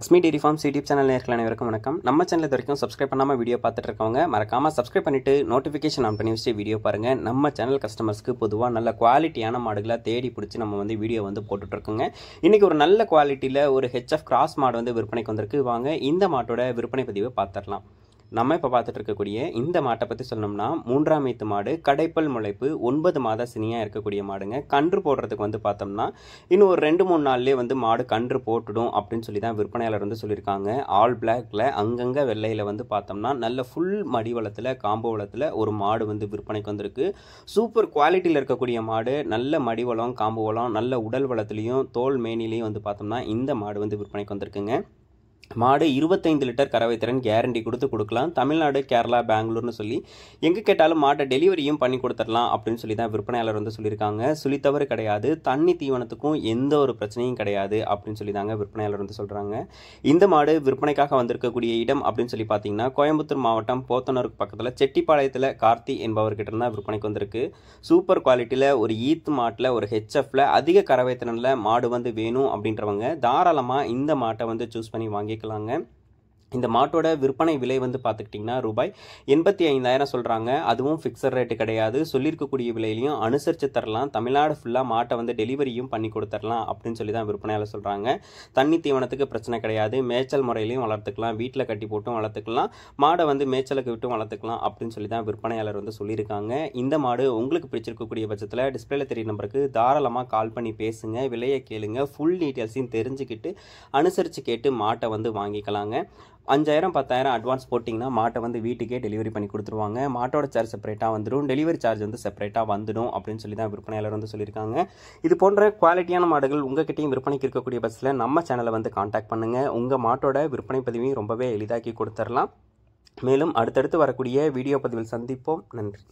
அஸ்மி dairy forms YouTube channel நேயர்கள் அனைவருக்கும் வணக்கம். நம்ம சேனல் இது வரைக்கும் சப்ஸ்கிரைப் பண்ணாமல் வீடியோ பார்த்துட்டு இருக்கவங்க மறக்காம சப்ஸ்கிரைப் பண்ணிட்டு நோட்டிஃபிகேஷன் ஆன் பண்ணி வச்சு வீடியோ பாருங்க. நம்ம சேனல் கஸ்டமர்ஸ்க்கு பொதுவாக நல்ல குவாலிட்டியான மாடுகளை தேடி பிடிச்சி நம்ம வீடியோ போட்டுட்டு இருக்கோங்க. இன்னைக்கு ஒரு நல்ல குவாலிட்டியில் ஒரு ஹெச்எஃப் கிராஸ் மாடு விற்பனைக்கு வந்திருக்கு. வாங்க இந்த மாட்டோட விற்பனை பதிவை பார்த்துடலாம். நம்ம இப்போ பார்த்துட்டு இருக்கக்கூடிய இந்த மாட்டை பற்றி சொல்லணும்னா 3ஆம் ஈத்து மாடு, கடைப்பல் முளைப்பு, 9 மாத சினியாக இருக்கக்கூடிய மாடுங்க. கன்று போடுறதுக்கு பார்த்தோம்னா இன்னும் ஒரு 2-3 நாள்லேயே மாடு கன்று போட்டுடும் அப்படின்னு சொல்லி தான் விற்பனையாளர் சொல்லியிருக்காங்க. ஆல் பிளாக்ல அங்கங்கே வெள்ளையில் பார்த்தோம்னா நல்ல ஃபுல் மடிவளத்தில் காம்போ வளத்தில் ஒரு மாடு விற்பனைக்கு வந்திருக்கு. சூப்பர் குவாலிட்டியில் இருக்கக்கூடிய மாடு, நல்ல மடிவளம், காம்போ வளம், நல்ல உடல் வளத்துலையும் தோல் மேனிலையும் பார்த்தோம்னா இந்த மாடு விற்பனைக்கு வந்திருக்குங்க. மாடு 25 லிட்டர் கறவை திறன் கேரண்டி கொடுக்கலாம். தமிழ்நாடு, கேரளா, பெங்களூர்னு சொல்லி எங்கே கேட்டாலும் மாட்டை டெலிவரியும் பண்ணி கொடுத்துடலாம் அப்படின்னு சொல்லி தான் விற்பனையாளர் சொல்லியிருக்காங்க. சுழித்தவறு கிடையாது, தண்ணி தீவனத்துக்கும் எந்த ஒரு பிரச்சனையும் கிடையாது அப்படின்னு சொல்லி தாங்க விற்பனையாளர் சொல்கிறாங்க. இந்த மாடு விற்பனைக்காக வந்திருக்கக்கூடிய இடம் அப்படின்னு சொல்லி பார்த்தீங்கன்னா கோயம்புத்தூர் மாவட்டம் போத்தனூருக்கு பக்கத்தில் செட்டிப்பாளையத்தில் கார்த்தி என்பவர்கிட்ட இருந்தால் விற்பனைக்கு வந்திருக்கு. சூப்பர் குவாலிட்டியில் ஒரு ஈத்து மாட்டில் ஒரு ஹெச்எஃப்ல அதிக கறவை திறனில் மாடு வேணும் அப்படின்றவங்க தாராளமாக இந்த மாட்டை சூஸ் பண்ணி வாங்கிக்கலாங்க. இந்த மாட்டோட விற்பனை விலை பார்த்துக்கிட்டிங்கன்னா ரூபாய் 85,000 சொல்கிறாங்க. அதுவும் ஃபிக்ஸட் ரேட்டு கிடையாது. சொல்லியிருக்கக்கூடிய விலையிலையும் அனுசரித்து தரலாம். தமிழ்நாடு ஃபுல்லாக மாட்டை டெலிவரியும் பண்ணி கொடுத்துடலாம் அப்படின்னு சொல்லி தான் விற்பனையாளர் சொல்கிறாங்க. தண்ணி தீவனத்துக்கு பிரச்சனை கிடையாது. மேய்ச்சல் முறையிலையும் வளர்த்துக்கலாம், வீட்டில் கட்டி போட்டும் வளர்த்துக்கலாம், மாடை மேய்ச்சலுக்கு விட்டும் வளர்த்துக்கலாம் அப்படின்னு சொல்லி தான் விற்பனையாளர் சொல்லியிருக்காங்க. இந்த மாடு உங்களுக்கு பிடிச்சிருக்கக்கூடிய பட்சத்தில் டிஸ்பிளேல தெரிய நம்பருக்கு தாராளமாக கால் பண்ணி பேசுங்க, விலையை கேளுங்க, ஃபுல் டீட்டெயில்ஸையும் தெரிஞ்சுக்கிட்டு அனுசரித்து கேட்டு மாட்டை வாங்கிக்கலாங்க. 5,000 10,000 அட்வான்ஸ் போட்டிங்கன்னா மாட்டை வீட்டுக்கே டெலிவரி பண்ணி கொடுத்துருவாங்க. மாட்டோட சார்ஜ் செப்பரேட்டாக வந்துடும், டெலிவரி சார்ஜ் செப்பரேட்டாக வந்துடும் அப்படின்னு சொல்லி தான் விற்பனையாளர் சொல்லியிருக்காங்க. இது போன்ற குவாலிட்டியான மாடுகள் உங்ககிட்டையும் விற்பனைக்கு இருக்கக்கூடிய பஸ்ஸில் நம்ம சேனலை காண்டாக்ட் பண்ணுங்கள். உங்கள் மாட்டோட விற்பனை பதிவையும் ரொம்பவே எளிதாக்கி கொடுத்துடலாம். மேலும் அடுத்தடுத்து வரக்கூடிய வீடியோ பதிவில் சந்திப்போம். நன்றி.